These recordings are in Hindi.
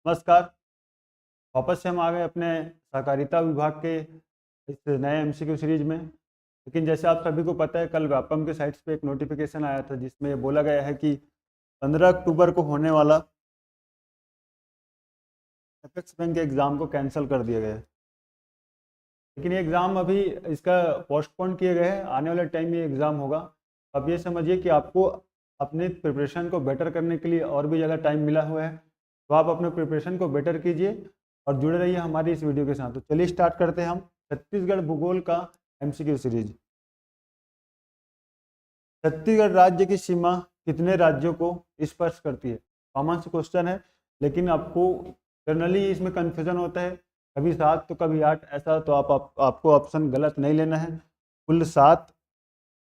नमस्कार। वापस से हम आ गए अपने सहकारिता विभाग के इस नए एमसीक्यू सीरीज में। लेकिन जैसे आप सभी को पता है, कल व्यापम के साइट्स पे एक नोटिफिकेशन आया था जिसमें बोला गया है कि 15 अक्टूबर को होने वाला अपेक्स बैंक के एग्ज़ाम को कैंसिल कर दिया गया है। लेकिन ये एग्ज़ाम अभी इसका पोस्टपोन किए गए हैं, आने वाले टाइम में ये एग्ज़ाम होगा। अब ये समझिए कि आपको अपने प्रिपरेशन को बेटर करने के लिए और भी ज़्यादा टाइम मिला हुआ है, तो आप अपने प्रिपरेशन को बेटर कीजिए और जुड़े रहिए हमारी इस वीडियो के साथ। तो चलिए स्टार्ट करते हैं हम छत्तीसगढ़ भूगोल का एमसीक्यू सीरीज। छत्तीसगढ़ राज्य की सीमा कितने राज्यों को स्पर्श करती है? कॉमन से क्वेश्चन है, लेकिन आपको जनरली इसमें कन्फ्यूजन होता है, कभी 7 तो कभी 8 ऐसा। तो आपको ऑप्शन गलत नहीं लेना है। कुल 7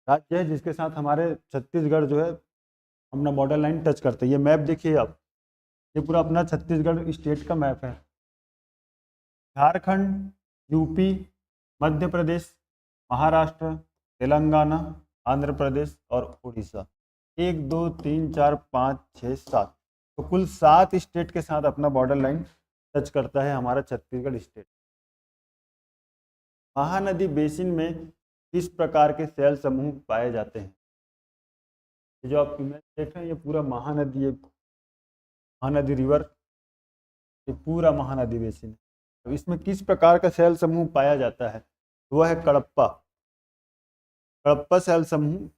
राज्य है जिसके साथ हमारे छत्तीसगढ़ जो है अपना बॉर्डर लाइन टच करते हैं। ये मैप देखिए आप, ये पूरा अपना छत्तीसगढ़ स्टेट का मैप है। झारखंड, यूपी, मध्य प्रदेश, महाराष्ट्र, तेलंगाना, आंध्र प्रदेश और उड़ीसा। 1 2 3 4 5 6 7, तो कुल 7 स्टेट के साथ अपना बॉर्डर लाइन टच करता है हमारा छत्तीसगढ़ स्टेट। महानदी बेसिन में किस प्रकार के शैल समूह पाए जाते हैं? ये जो आप इमेज देख रहे हैं, ये पूरा महानदी, ये महानदी रिवर, ये पूरा महानदी बेसिन है। तो इसमें किस प्रकार का शैल समूह पाया जाता है? वह है कडप्पा। कडप्पा शैल समूह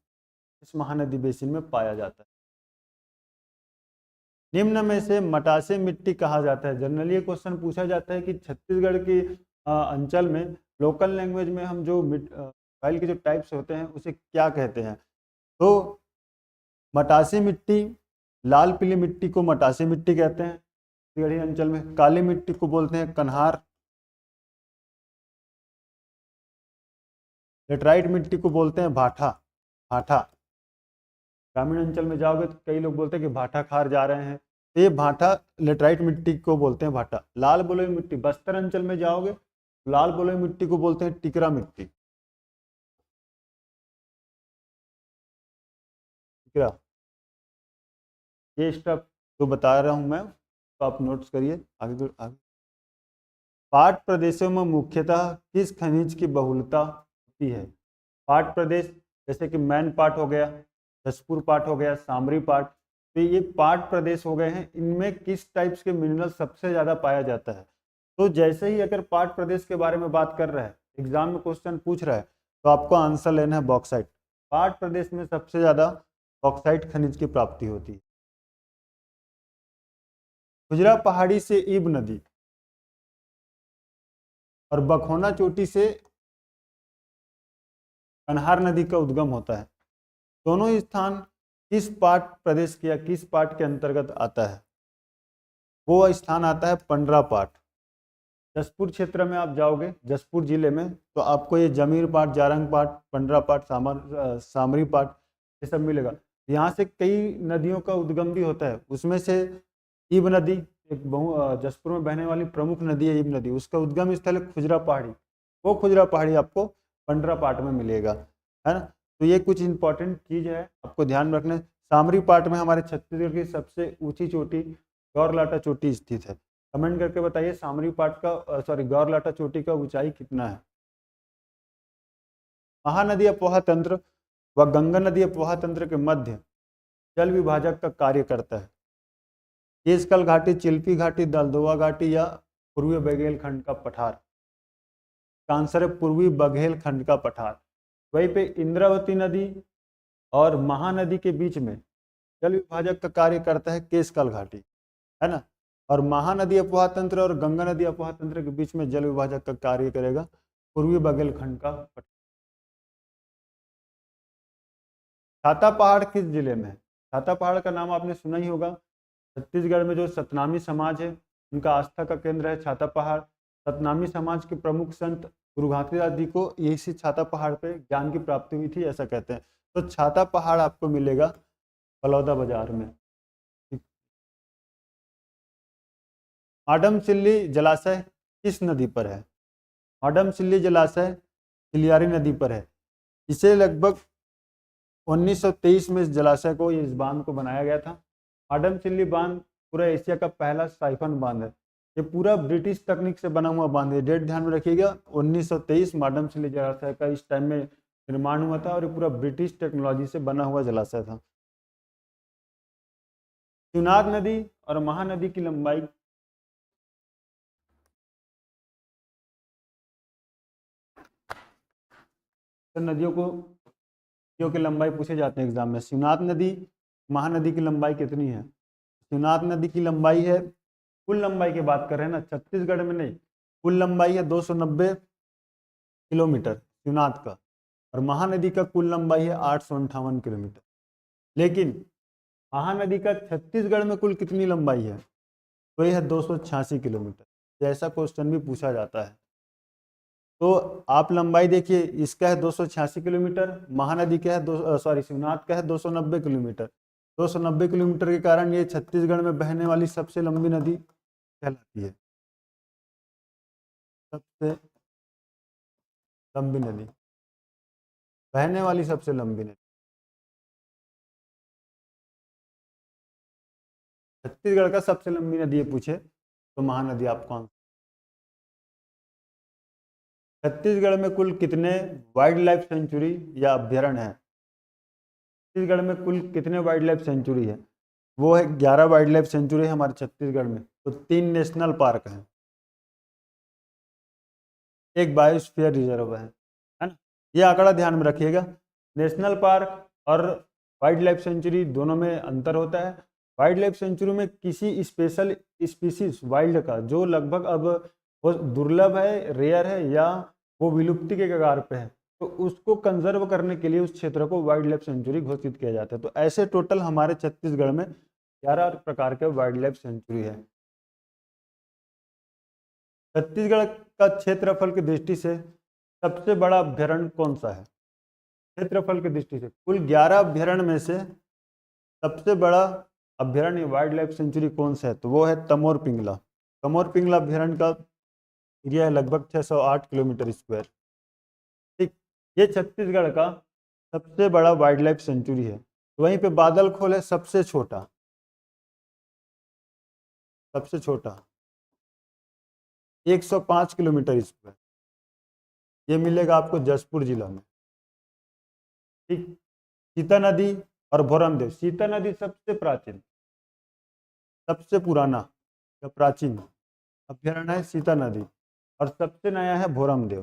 इस महानदी बेसिन में पाया जाता है। निम्न में से मटासे मिट्टी कहा जाता है। जनरली ये क्वेश्चन पूछा जाता है कि छत्तीसगढ़ के अंचल में लोकल लैंग्वेज में हम जो सॉइल के जो टाइप्स होते हैं उसे क्या कहते हैं? तो मटासी मिट्टी, लाल पीली मिट्टी को मटासी मिट्टी कहते हैं छत्तीसगढ़ी अंचल में। काली मिट्टी को बोलते हैं कन्हार। लेटराइट मिट्टी को बोलते हैं भाठा। भाठा ग्रामीण अंचल में जाओगे तो कई लोग बोलते हैं कि भाठा खार जा रहे हैं, तो ये भाठा लेटराइट मिट्टी को बोलते हैं भाठा। लाल बलुई मिट्टी, बस्तर अंचल में जाओगे तो लाल बलुई मिट्टी को बोलते हैं टिकरा मिट्टी। टिकरा, ये स्टेप जो बता रहा हूँ मैं, तो आप नोट्स करिए आगे आगे। पाट प्रदेशों में मुख्यतः किस खनिज की बहुलता होती है? पाट प्रदेश जैसे कि मैन पाट हो गया, जसपुर पाट हो गया, सामरी पाट, तो ये पाट प्रदेश हो गए हैं। इनमें किस टाइप्स के मिनरल सबसे ज़्यादा पाया जाता है? तो जैसे ही अगर पाट प्रदेश के बारे में बात कर रहा है, एग्जाम में क्वेश्चन पूछ रहा है, तो आपको आंसर लेना है बॉक्साइट। पाट प्रदेश में सबसे ज़्यादा बॉक्साइट खनिज की प्राप्ति होती है। खुजरा पहाड़ी से ईब नदी और बखोना चोटी से कन्हार नदी का उद्गम होता है। दोनों ही स्थान किस पाट प्रदेश के या किस पाट के अंतर्गत आता है? वो स्थान आता है पंडरा पाट। जसपुर क्षेत्र में आप जाओगे, जसपुर जिले में, तो आपको ये जमीर पाट, जारंग पाट, पंडरा पाट, सामरी पाट, ये सब मिलेगा। यहाँ से कई नदियों का उद्गम भी होता है। उसमें से ईब नदी एक जसपुर में बहने वाली प्रमुख नदी है। ईब नदी, उसका उद्गम स्थल है खुजरा पहाड़ी। वो खुजरा पहाड़ी आपको पंडरा पाट में मिलेगा, है ना। तो ये कुछ इंपॉर्टेंट चीज़ है, आपको ध्यान रखना है। सामरी पाट में हमारे छत्तीसगढ़ की सबसे ऊंची चोटी गौरलाटा चोटी स्थित है। कमेंट करके बताइए सामरी पाट का गौरलाटा चोटी का ऊंचाई कितना है? महानदी अपोहा तंत्र व गंगा नदी अपोहा तंत्र के मध्य जल विभाजक का कार्य करता है। केशकल घाटी, चिल्पी घाटी, दलदोआ घाटी या पूर्वी बघेल खंड का पठार? आंसर है पूर्वी बघेल खंड का पठार। वहीं पे इंद्रावती नदी और महानदी के बीच में जल विभाजक का कार्य करता है केशकाल घाटी, है ना। और महानदी अपोहा तंत्र और गंगा नदी अपोहा तंत्र के बीच में जल विभाजक का कार्य करेगा पूर्वी बघेलखंड का पठार। छाता पहाड़ किस जिले में है? छाता पहाड़ का नाम आपने सुना ही होगा। छत्तीसगढ़ में जो सतनामी समाज है उनका आस्था का केंद्र है छाता पहाड़। सतनामी समाज के प्रमुख संत गुरु घासीदास जी को इसी छाता पहाड़ पे ज्ञान की प्राप्ति हुई थी, ऐसा कहते हैं। तो छाता पहाड़ आपको मिलेगा बलौदा बाजार में। आडमसिल्ली जलाशय किस नदी पर है? आडमसिल्ली जलाशय चिलियारी नदी पर है। इसे लगभग 1923 में इस जलाशय को, इस बांध को बनाया गया था। आडमसिल्ली बांध पूरा एशिया का पहला साइफन बांध है। ये पूरा ब्रिटिश तकनीक से बना हुआ बांध है। डेट ध्यान में रखिएगा, 1923 माडमसिल्ली जलाशय का इस टाइम में निर्माण हुआ था और ये पूरा ब्रिटिश टेक्नोलॉजी से बना हुआ जलाशय था। शिवनाथ नदी और महानदी की लंबाई नदियों की लंबाई पूछे जाते हैं एग्जाम में। शिवनाथ नदी महानदी की लंबाई कितनी है? शिवनाथ नदी की लंबाई है, कुल लंबाई की बात कर रहे हैं ना, छत्तीसगढ़ में नहीं, कुल लंबाई है 290 किलोमीटर शिवनाथ का, और महानदी का कुल लंबाई है 858 किलोमीटर। लेकिन महानदी का छत्तीसगढ़ में कुल कितनी लंबाई है? तो यह है 286 किलोमीटर। जैसा क्वेश्चन भी पूछा जाता है। तो आप लंबाई देखिए, इसका है 286 किलोमीटर, महानदी का है शिवनाथ का है 290 किलोमीटर। 290 किलोमीटर के कारण ये छत्तीसगढ़ में बहने वाली सबसे लंबी नदी कहलाती है, सबसे लंबी नदी, बहने वाली सबसे लंबी नदी। छत्तीसगढ़ का सबसे लंबी नदी ये पूछे तो महानदी आप कौन? छत्तीसगढ़ में कुल कितने वाइल्ड लाइफ सेंचुरी या अभ्यारण्य है? छत्तीसगढ़ में कुल कितने वाइल्ड लाइफ सेंचुरी है? वो है 11 वाइल्ड लाइफ सेंचुरी है हमारे छत्तीसगढ़ में। तो 3 नेशनल पार्क हैं, एक बायोस्फीयर रिजर्व है ना। ये आंकड़ा ध्यान में रखिएगा। नेशनल पार्क और वाइल्ड लाइफ सेंचुरी दोनों में अंतर होता है। वाइल्ड लाइफ सेंचुरी में किसी स्पेशल स्पीसीज वाइल्ड का जो लगभग अब वो दुर्लभ है, रेयर है, या वो विलुप्ति के कगार पे है, तो उसको कंजर्व करने के लिए उस क्षेत्र को वाइल्ड लाइफ सेंचुरी घोषित किया जाता है। तो ऐसे टोटल हमारे छत्तीसगढ़ में 11 प्रकार के वाइल्ड लाइफ सेंचुरी है। छत्तीसगढ़ का क्षेत्रफल की दृष्टि से सबसे बड़ा अभ्यारण्य कौन सा है? क्षेत्रफल की दृष्टि से कुल 11 अभ्यारण्य में से सबसे बड़ा अभ्यारण्य वाइल्ड लाइफ सेंचुरी कौन सा है? तो वो है तमोर पिंगला। तमोर पिंगला अभ्यारण्य का एरिया है लगभग 608 किलोमीटर स्क्वायर। ठीक, ये छत्तीसगढ़ का सबसे बड़ा वाइल्ड लाइफ सेंचुरी है। वहीं पे बादलखोल है सबसे छोटा, सबसे छोटा 105 किलोमीटर स्क्वायर। ये मिलेगा आपको जशपुर जिला में। ठीक, सीता नदी और भोरमदेव। सीता नदी सबसे प्राचीन, सबसे पुराना या प्राचीन अभ्यारण्य है सीता नदी, और सबसे नया है भोरमदेव।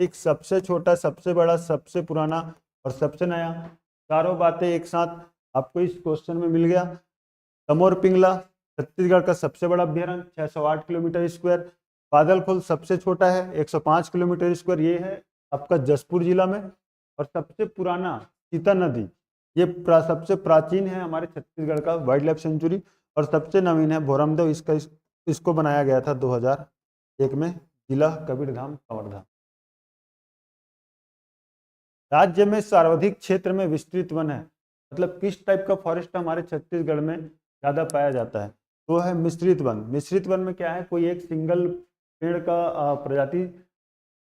ठीक, सबसे छोटा, सबसे बड़ा, सबसे पुराना और सबसे नया, चारों बातें एक साथ आपको इस क्वेश्चन में मिल गया। तमोर पिंगला छत्तीसगढ़ का सबसे बड़ा अभ्यारण्य 608 किलोमीटर स्क्वायर। बादलखोल सबसे छोटा है 105 किलोमीटर स्क्वायर, ये है आपका जशपुर जिला में। और सबसे पुराना सीता नदी, ये सबसे प्राचीन है हमारे छत्तीसगढ़ का वाइल्ड लाइफ सेंचुरी। और सबसे नवीन है भोरमदेव, इसको बनाया गया था 2001 में, जिला कबीरधाम कवर्धा। राज्य में सर्वाधिक क्षेत्र में विस्तृत वन है, मतलब किस टाइप का फॉरेस्ट हमारे छत्तीसगढ़ में ज़्यादा पाया जाता है? तो है मिश्रित वन। मिश्रित वन में क्या है, कोई एक सिंगल पेड़ का प्रजाति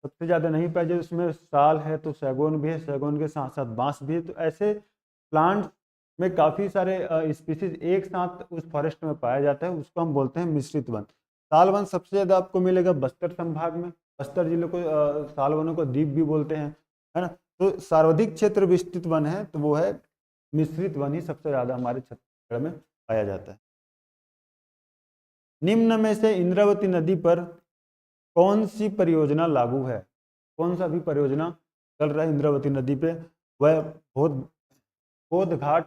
सबसे ज़्यादा नहीं पाया जाए। उसमें साल है तो सैगोन भी है, सैगोन के साथ साथ बांस भी है। तो ऐसे प्लांट में काफ़ी सारे स्पीसीज एक साथ उस फॉरेस्ट में पाया जाता है, उसको हम बोलते हैं मिश्रित वन। साल वन सबसे ज़्यादा आपको मिलेगा बस्तर संभाग में। बस्तर जिले को साल वनों को द्वीप भी बोलते हैं, है ना। तो सर्वाधिक क्षेत्र विस्तृत वन है तो वो है मिश्रित वन ही सबसे ज़्यादा हमारे छत्तीसगढ़ में पाया जाता है। निम्न में से इंद्रावती नदी पर कौन सी परियोजना लागू है? कौन सा भी परियोजना चल रहा है इंद्रावती नदी पे? वह बोध घाट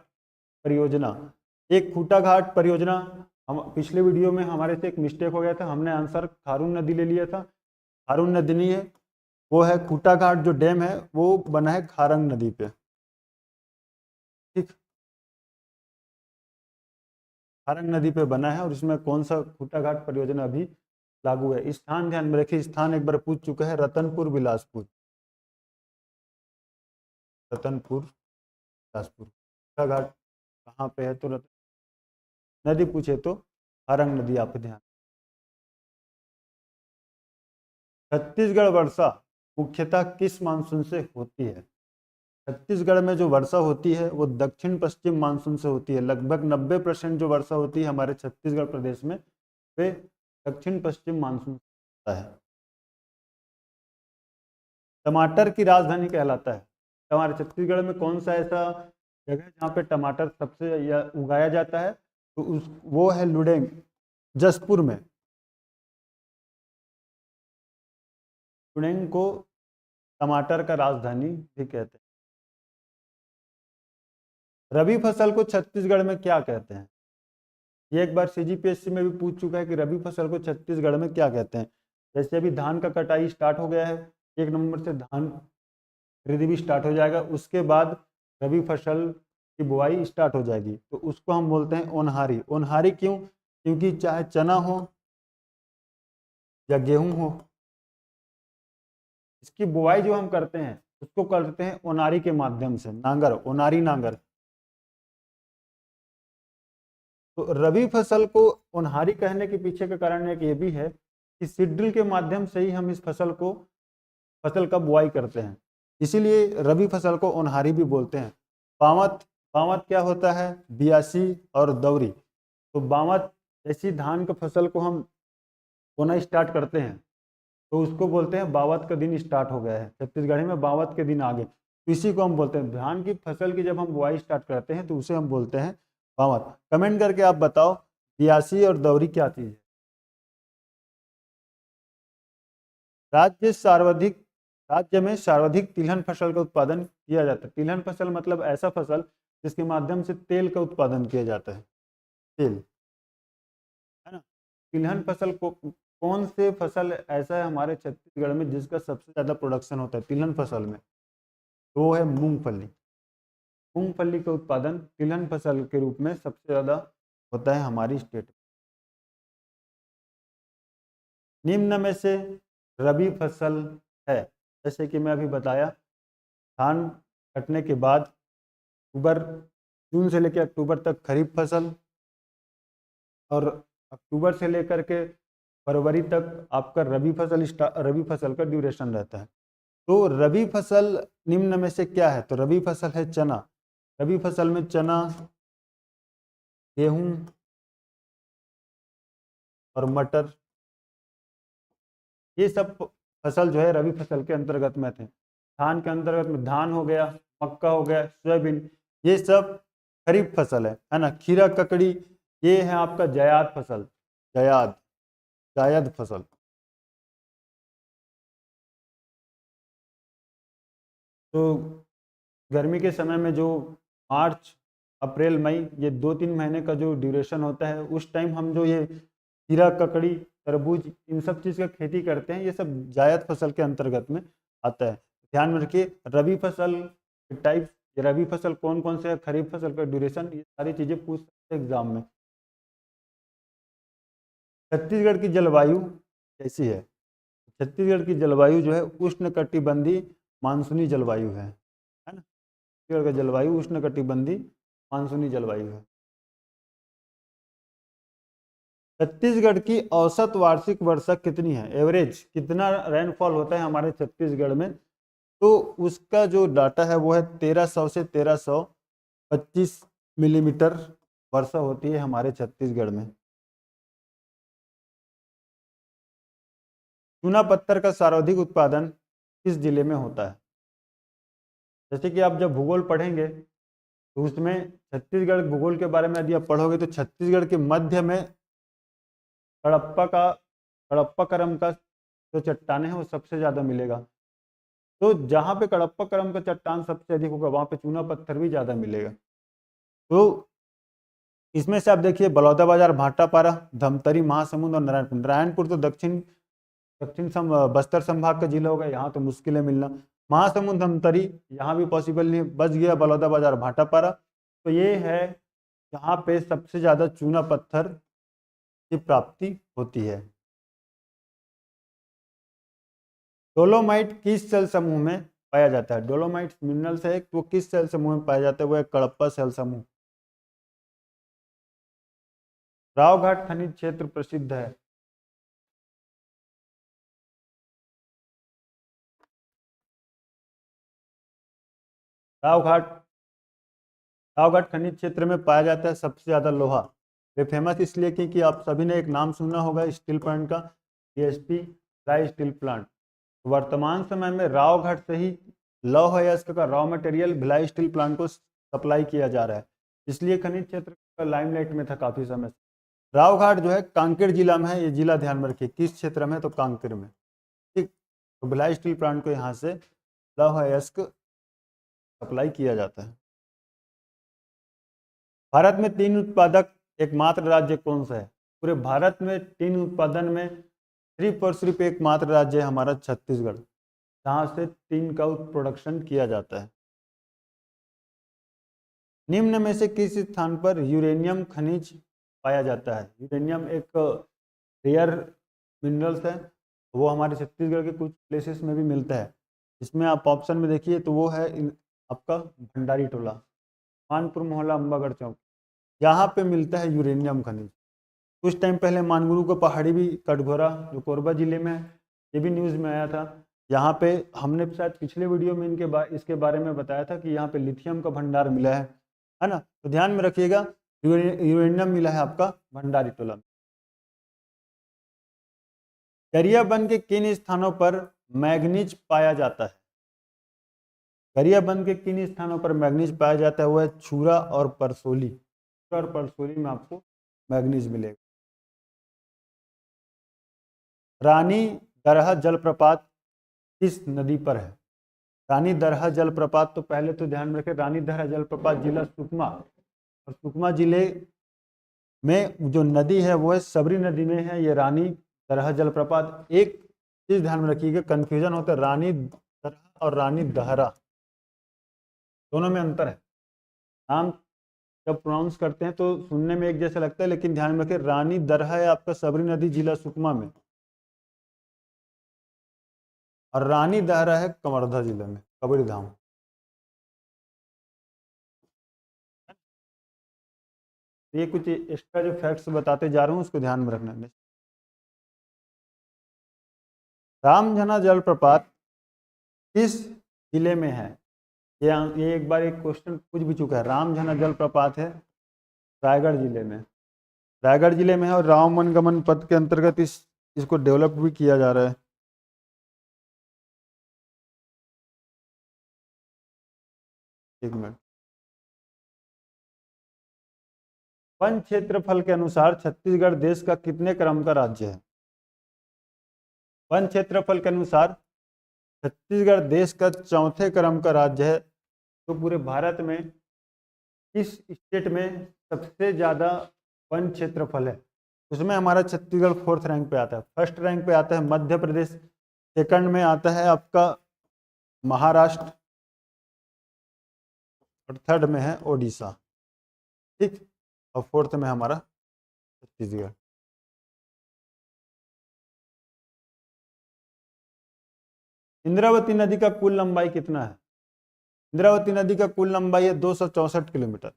परियोजना। एक खूटा घाट परियोजना, हम पिछले वीडियो में हमारे से एक मिस्टेक हो गया था, हमने आंसर खारून नदी ले लिया था। खारून नदी नहीं है, वो है खूटा घाट जो डैम है वो बना है खारंग नदी पे। ठीक, खारंग नदी पे बना है और इसमें कौन सा खूटा घाट परियोजना अभी लागू है? स्थान ध्यान में रखिए, स्थान एक बार पूछ चुका है, रतनपुर बिलासपुर। रतनपुर बिलासपुर खूटा घाट कहाँ पे है? तो नदी पूछे तो खारंग नदी आप ध्यान। छत्तीसगढ़ वर्षा मुख्यतः किस मानसून से होती है? छत्तीसगढ़ में जो वर्षा होती है वो दक्षिण पश्चिम मानसून से होती है। लगभग 90% जो वर्षा होती है हमारे छत्तीसगढ़ प्रदेश में वे दक्षिण पश्चिम मानसून से होता है। टमाटर की राजधानी कहलाता है। हमारे छत्तीसगढ़ में कौन सा ऐसा जगह है जहाँ पे टमाटर सबसे उगाया जाता है, तो उस वो है लुडेंग, जसपुर में। लुडेंग को टमाटर का राजधानी भी कहते हैं। रबी फसल को छत्तीसगढ़ में क्या कहते हैं? ये एक बार सीजीपीएससी में भी पूछ चुका है कि रबी फसल को छत्तीसगढ़ में क्या कहते हैं। जैसे अभी धान का कटाई स्टार्ट हो गया है, 1 नवंबर से धान खरीदी भी स्टार्ट हो जाएगा, उसके बाद रबी फसल की बुआई स्टार्ट हो जाएगी, तो उसको हम बोलते हैं ओनहारी। ओनहारी क्यों? क्योंकि चाहे चना हो या गेहूं हो, इसकी बुआई जो हम करते हैं उसको करते हैं ओनारी के माध्यम से, नांगर, ओनारी नांगर। तो रबी फसल को ओनहारी कहने के पीछे का कारण एक ये भी है कि सीड ड्रिल के माध्यम से ही हम इस फसल का बुआई करते हैं, इसीलिए रबी फसल को ओनहारी भी बोलते हैं। बावत, बावत क्या होता है? बियासी और दौरी। तो बावत जैसी धान का फसल को हम बोना स्टार्ट करते हैं तो उसको बोलते हैं बावत का दिन स्टार्ट हो गया है, छत्तीसगढ़ी में बावत के दिन आ गए, तो इसी को हम बोलते हैं। धान की फसल की जब हम बुआई स्टार्ट करते हैं तो उसे हम बोलते हैं बावत। कमेंट करके आप बताओ बियासी और दौरी क्या चीज़ है? राज्य सर्वाधिक राज्य में सर्वाधिक तिलहन फसल का उत्पादन किया जाता है। तिलहन फसल मतलब ऐसा फसल जिसके माध्यम से तेल का उत्पादन किया जाता है, तेल, है ना। तिलहन फसल को कौन से फसल ऐसा है हमारे छत्तीसगढ़ में जिसका सबसे ज़्यादा प्रोडक्शन होता है तिलहन फसल में? तो वो है मूंगफली। मूंगफली का उत्पादन तिलहन फसल के रूप में सबसे ज़्यादा होता है हमारी स्टेट में। निम्न में से रबी फसल है, जैसे कि मैं अभी बताया, धान कटने के बाद अक्टूबर, जून से लेकर अक्टूबर तक खरीफ फसल, और अक्टूबर से लेकर के फरवरी तक आपका रबी फसल का ड्यूरेशन रहता है। तो रबी फसल निम्न में से क्या है? तो रबी फसल है चना। रबी फसल में चना, गेहूं और मटर, ये सब फसल जो है रबी फसल के अंतर्गत में थे। धान के अंतर्गत में धान हो गया, मक्का हो गया, सोयाबीन, ये सब खरीफ फसल है ना। खीरा, ककड़ी, ये है आपका जायद फसल, जायद जायद फसल। तो गर्मी के समय में जो मार्च, अप्रैल, मई, ये 2-3 महीने का जो ड्यूरेशन होता है, उस टाइम हम जो ये खीरा, ककड़ी, तरबूज, इन सब चीज़ का खेती करते हैं, ये सब जायद फसल के अंतर्गत में आता है। ध्यान में रखिए रबी फसल टाइप, रबी फसल कौन कौन से है, खरीफ फसल का ड्यूरेशन, ये सारी चीज़ें पूछ सकते हैं एग्जाम में। छत्तीसगढ़ की जलवायु कैसी है? छत्तीसगढ़ की जलवायु जो है उष्णकटिबंधीय मानसूनी जलवायु है ना। छत्तीसगढ़ का जलवायु उष्णकटिबंधीय मानसूनी जलवायु है। छत्तीसगढ़ की औसत वार्षिक वर्षा कितनी है? एवरेज कितना रेनफॉल होता है हमारे छत्तीसगढ़ में? तो उसका जो डाटा है वो है 1300 से 1325 मिलीमीटर वर्षा होती है हमारे छत्तीसगढ़ में। चूना पत्थर का सर्वाधिक उत्पादन किस जिले में होता है? जैसे कि आप जब भूगोल पढ़ेंगे तो उसमें छत्तीसगढ़ भूगोल के बारे में यदि आप पढ़ोगे तो छत्तीसगढ़ के मध्य में हड़प्पा का हड़प्पा क्रम का जो चट्टाने हैं वो सबसे ज़्यादा मिलेगा। तो जहाँ पे हड़प्पा क्रम का चट्टान सबसे अधिक होगा वहाँ पे चूना पत्थर भी ज़्यादा मिलेगा। तो इसमें से आप देखिए बलौदाबाजार, भाटापारा, धमतरी, महासमुंद और नारायणपुर। नारायणपुर तो दक्षिण दक्षिण बस्तर संभाग का जिला होगा, यहाँ तो मुश्किल है मिलना। महासमुंद, धमतरी यहाँ भी पॉसिबल नहीं, बच गया बलौदाबाजार, भाटापारा। तो ये है जहाँ पे सबसे ज़्यादा चूना पत्थर की प्राप्ति होती है। डोलोमाइट किस सेल समूह में पाया जाता है? डोलोमाइट मिनरल्स है, वो किस सेल समूह में पाया जाता है? वो है कडप्पा सेल समूह। रावघाट खनिज क्षेत्र प्रसिद्ध है। रावघाट, रावघाट खनिज क्षेत्र में पाया जाता है सबसे ज़्यादा लोहा। ये फेमस इसलिए क्योंकि आप सभी ने एक नाम सुना होगा स्टील प्लांट का, टीएसपी राय स्टील प्लांट। वर्तमान समय में रावघाट से ही लौह अयस्क का raw material Bhilai steel plant को सप्लाई किया जा रहा है, इसलिए खनिज क्षेत्र का लाइमलाइट में था काफ़ी समय से। रावघाट जो है कांकेर जिला में है, ये जिला ध्यान में रखिए, किस क्षेत्र में, तो कांकेर में। ठीक, तो भिलाई स्टील प्लांट को यहाँ से लौह अयस्क सप्लाई किया जाता है। भारत में टीन उत्पादक एकमात्र राज्य कौन सा है? पूरे भारत में टीन उत्पादन में सिर्फ और सिर्फ एकमात्र राज्य है हमारा छत्तीसगढ़, जहाँ से टीन का प्रोडक्शन किया जाता है। निम्न में से किस स्थान पर यूरेनियम खनिज पाया जाता है? यूरेनियम एक रेयर मिनरल्स है, वो हमारे छत्तीसगढ़ के कुछ प्लेसेस में भी मिलता है। इसमें आप ऑप्शन में देखिए तो वो है आपका भंडारी टोला, मानपुर मोहल्ला, अम्बागढ़ चौक, यहाँ पे मिलता है यूरेनियम खनिज। कुछ टाइम पहले मानगुरु का पहाड़ी भी कटघोरा जो कोरबा जिले में है, ये भी न्यूज़ में आया था। यहाँ पे हमने शायद पिछले वीडियो में इसके बारे में बताया था कि यहाँ पे लिथियम का भंडार मिला है ना। तो ध्यान में रखिएगा, यूरेनियम मिला है आपका भंडारी टोला में। गरियाबंद के किन स्थानों पर मैग्नीज पाया जाता है? गरियाबंद के किन स्थानों पर मैग्नीज पाया जाता है? वो है छूरा और परसोली। छूरा और परसोली में आपको मैग्नीज मिलेगा। रानी दरहा जलप्रपात किस नदी पर है? रानी दरहा जलप्रपात, तो पहले तो ध्यान रखें, रानी दरहा जलप्रपात जिला सुकमा, और सुकमा जिले में जो नदी है वो है सबरी नदी में है ये रानी दरहा जलप्रपात। एक चीज ध्यान में रखिएगा, कंफ्यूजन होता है रानी दरहा और रानी दहरा, दोनों में अंतर है। नाम जब प्रोनाउंस करते हैं तो सुनने में एक जैसा लगता है, लेकिन ध्यान में रखें रानी दरहा है आपका सबरी नदी जिला सुकमा में, और रानी दहरा है कवर्धा जिले में, कबीरधाम। ये कुछ एक्स्ट्रा जो फैक्ट्स बताते जा रहा हूँ उसको ध्यान में रखना। रामझना जलप्रपात किस जिले में है? ये एक बार एक क्वेश्चन पूछ भी चुका है। रामझना जलप्रपात है रायगढ़ जिले में, रायगढ़ जिले में है, और राम वनगमन पथ के अंतर्गत इसको डेवलप भी किया जा रहा है। एक मिनट। वन क्षेत्रफल के अनुसार छत्तीसगढ़ देश का कितने क्रम का राज्य है? वन क्षेत्रफल के अनुसार छत्तीसगढ़ देश का चौथे क्रम का राज्य है। तो पूरे भारत में किस स्टेट में सबसे ज़्यादा वन क्षेत्रफल है? उसमें हमारा छत्तीसगढ़ 4th रैंक पे आता है। फर्स्ट रैंक पे आता है मध्य प्रदेश, सेकंड में आता है आपका महाराष्ट्र, और थर्ड में है ओडिशा। ठीक, और फोर्थ में हमारा छत्तीसगढ़। इंद्रावती नदी का कुल लंबाई कितना है? इंद्रावती नदी का कुल लंबाई है 264 किलोमीटर।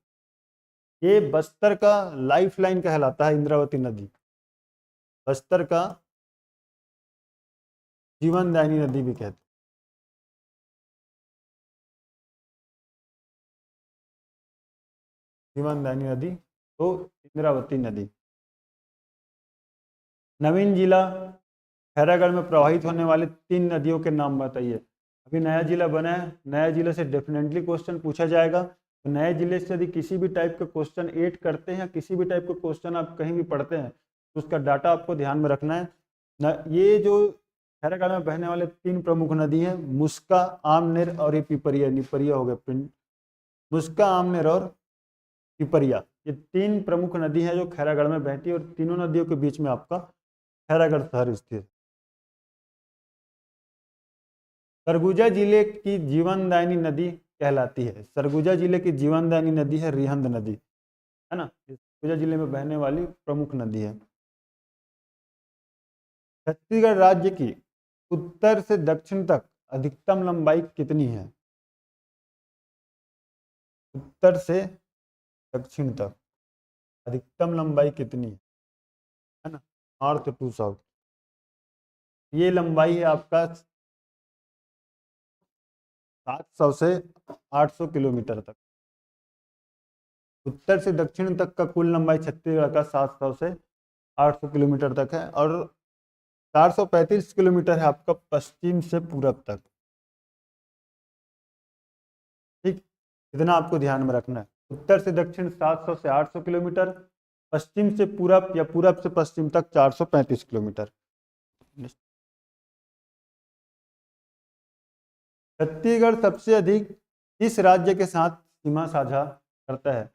ये बस्तर का लाइफ लाइन कहलाता है इंद्रावती नदी, बस्तर का जीवनदायिनी नदी भी कहते हैं। जीवनदायिनी नदी तो इंद्रावती नदी। नवीन जिला खैरागढ़ में प्रवाहित होने वाले 3 नदियों के नाम बताइए। अभी नया जिला बना है, नया जिले से डेफिनेटली क्वेश्चन पूछा जाएगा। तो नए जिले से यदि किसी भी टाइप का क्वेश्चन ऐड करते हैं, किसी भी टाइप का क्वेश्चन आप कहीं भी पढ़ते हैं, तो उसका डाटा आपको ध्यान में रखना है। ये जो खैरागढ़ में बहने वाले 3 प्रमुख नदी हैं, मुस्का, आमनेर और ये पिपरिया, निपरिया हो गया, मुस्का, आमनेर और पिपरिया, ये 3 प्रमुख नदी हैं जो खैरागढ़ में बहती है, और तीनों नदियों के बीच में आपका खैरागढ़ शहर स्थित। सरगुजा जिले की जीवनदायिनी नदी कहलाती है? सरगुजा जिले की जीवनदायिनी नदी है रिहंद नदी, है ना, सरगुजा जिले में बहने वाली प्रमुख नदी है। छत्तीसगढ़ राज्य की उत्तर से दक्षिण तक अधिकतम लंबाई कितनी है? उत्तर से दक्षिण तक अधिकतम लंबाई कितनी है ना, नॉर्थ टू साउथ। ये लंबाई है आपका 700 से 800 किलोमीटर तक। उत्तर से दक्षिण तक का कुल लंबाई छत्तीसगढ़ का 700 से 800 किलोमीटर तक है, और 435 किलोमीटर है आपका पश्चिम से पूरब तक। ठीक, इतना आपको ध्यान में रखना है। उत्तर से दक्षिण 700 से 800 किलोमीटर, पश्चिम से पूरब या पूरब से पश्चिम तक 435 किलोमीटर। छत्तीसगढ़ सबसे अधिक किस राज्य के साथ सीमा साझा करता है?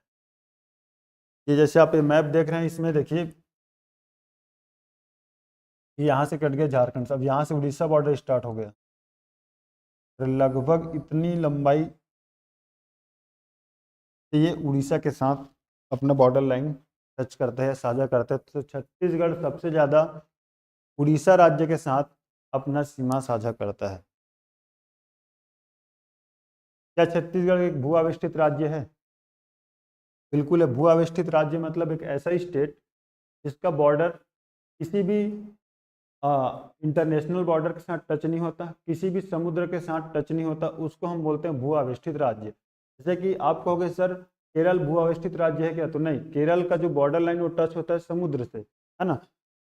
ये जैसे आप ये मैप देख रहे हैं, इसमें देखिए यहाँ से कट गया झारखंड, अब यहाँ से उड़ीसा बॉर्डर स्टार्ट हो गया, तो लगभग इतनी लंबाई ये उड़ीसा के साथ अपना बॉर्डर लाइन टच करते हैं, साझा करते हैं। तो छत्तीसगढ़ सबसे ज़्यादा उड़ीसा राज्य के साथ अपना सीमा साझा करता है। क्या छत्तीसगढ़ एक भू आविष्टित राज्य है? बिल्कुल है। भू आविष्टित राज्य मतलब एक ऐसा स्टेट जिसका बॉर्डर किसी भी इंटरनेशनल बॉर्डर के साथ टच नहीं होता, किसी भी समुद्र के साथ टच नहीं होता, उसको हम बोलते हैं भू आविष्टित राज्य। जैसे कि आप कहोगे सर केरल भू आविष्टित राज्य है क्या? तो नहीं, केरल का जो बॉर्डर लाइन वो टच होता है समुद्र से, है ना।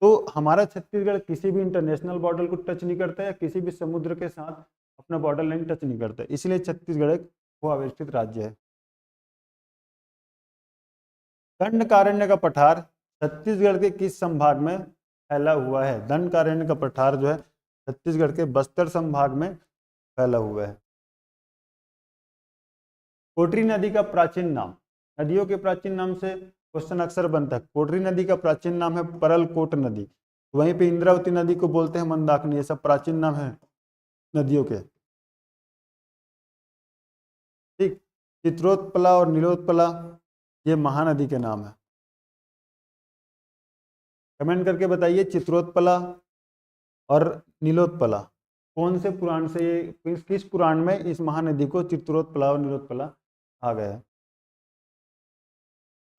तो हमारा छत्तीसगढ़ किसी भी इंटरनेशनल बॉर्डर को टच नहीं करता है, किसी भी समुद्र के साथ अपना बॉर्डर लाइन टच नहीं करता है, इसलिए छत्तीसगढ़ एक भू आविष्टित राज्य है। दंडकारण्य का पठार छत्तीसगढ़ के किस संभाग में फैला हुआ है? दंडकारण्य का पठार जो है छत्तीसगढ़ के बस्तर संभाग में फैला हुआ है। कोटरी नदी का प्राचीन नाम, नदियों के प्राचीन नाम से क्वेश्चन अक्सर बनता है। कोटरी नदी का प्राचीन नाम है परलकोट नदी, वहीं पे इंद्रावती नदी को बोलते हैं मंदाकिनी। ये सब प्राचीन नाम है नदियों के। ठीक, चित्रोत्पला और नीलोत्पला ये महानदी के नाम है। कमेंट करके बताइए चित्रोत्पला और नीलोत्पला कौन से पुराण से, ये किस पुराण में इस महानदी को चित्रोत्पला और नीलोत्पला आ गया है?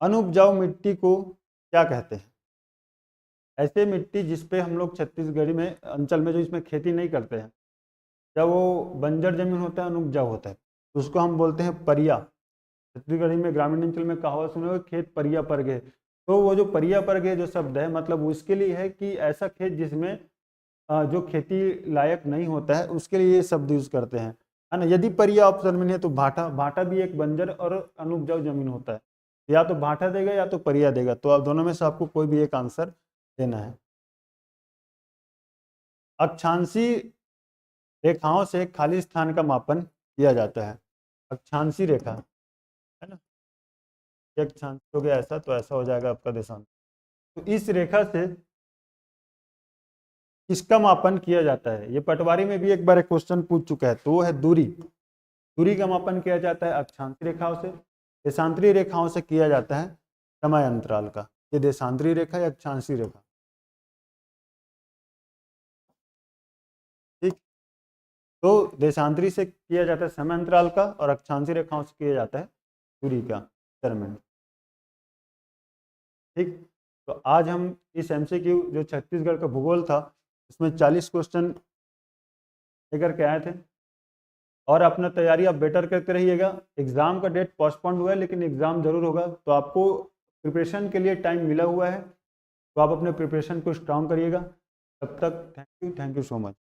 अनुपजाऊ मिट्टी को क्या कहते हैं? ऐसे मिट्टी जिसपे हम लोग छत्तीसगढ़ में अंचल में जो इसमें खेती नहीं करते हैं, जब वो बंजर जमीन होता है, अनुपजाऊ होता है, तो उसको हम बोलते हैं परिया। छत्तीसगढ़ी में ग्रामीण अंचल में कहावत सुने हो, खेत परिया पर गए। तो वो जो परिया पर गए जो शब्द है, मतलब उसके लिए है कि ऐसा खेत जिसमें जो खेती लायक नहीं होता है, उसके लिए ये शब्द यूज करते हैं, है ना। यदि परिया ऑप्शन में नहीं है तो भाटा, भाटा भी एक बंजर और अनुपजाऊ जमीन होता है, या तो भाटा देगा या तो परिया देगा, तो आप दोनों में से आपको कोई भी एक आंसर देना है। अक्षांशी रेखाओं से खाली स्थान का मापन किया जाता है। अक्षांशी रेखा, है ना, एक अक्षांश हो गया ऐसा, तो ऐसा हो जाएगा आपका देशांतर। तो इस रेखा से किसका मापन किया जाता है? ये पटवारी में भी एक बार एक क्वेश्चन पूछ चुका है, तो वो है दूरी। दूरी का मापन किया जाता है अक्षांशीय रेखाओं से, देशांतरीय रेखाओं से किया जाता है समय अंतराल का। ये देशांतरीय रेखा या अक्षांशीय रेखा, ठीक। तो देशांतरी से किया जाता है समय अंतराल का, और अक्षांशीय रेखाओं से किया जाता है दूरी का मेजरमेंट, ठीक। तो आज हम इस एमसीक्यू जो छत्तीसगढ़ का भूगोल था, इसमें 40 क्वेश्चन लेकर के आए थे, और अपना तैयारी आप बेटर करते रहिएगा। एग्ज़ाम का डेट पोस्टपोन्ड हुआ है, लेकिन एग्ज़ाम जरूर होगा, तो आपको प्रिपरेशन के लिए टाइम मिला हुआ है, तो आप अपने प्रिपरेशन को स्ट्रांग करिएगा। तब तक थैंक यू सो मच।